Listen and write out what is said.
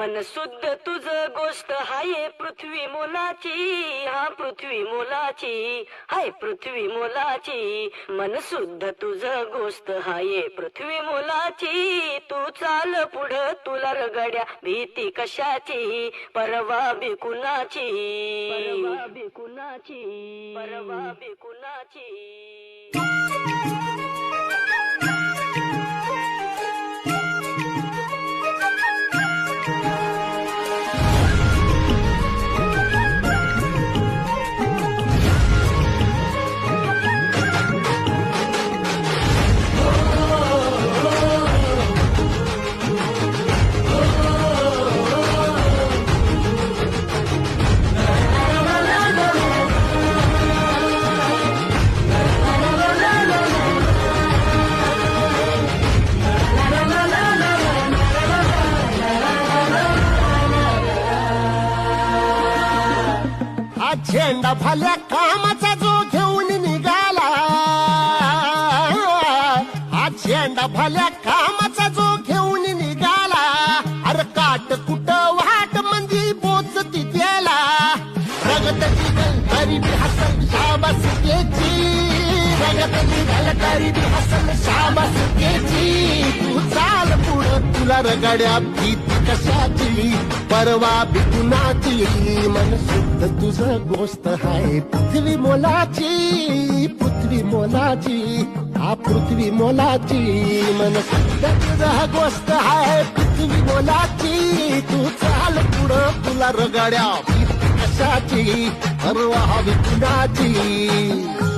मन शुद्ध तुझ गोष्ट हाय पृथ्वी मोलाची, हा पृथ्वी मोलाची, हाय पृथ्वी मोलाची. मन शुद्ध तुझ गोष्ट हाय पृथ्वी मोलाची. तू चाल पुढं तुला रगड्या भीती कशाची, परवा बी कुणाची, परवा बी कुणाची, परवा बी कुणाची. झेंडा भल्या कामाचा जो घेऊन निघाला, हा झेंडा भल्या कामाचा जो घेऊन निघाला. अरे काट कुट वाट मंदी बोचती त्याला, रगत निघल तरी बी हसल शाबास घ्यायची, रगत निघल तरी बी हसल शाबास घ्यायची. तू चाल पुढं तुला रगड्या भीती कशाची, परवा बी कुणाची. मन शुद्ध तुझं गोष्ट हाय पृथ्वी मोलाची, पृथ्वी मोलाची, हा पृथ्वी मोलाची. मन शुद्ध तुझं गोष्ट हाय पृथ्वी मोलाची. तू चाल पुढं तुला रगड्या भीती कशाची, परवा बी कुणाची.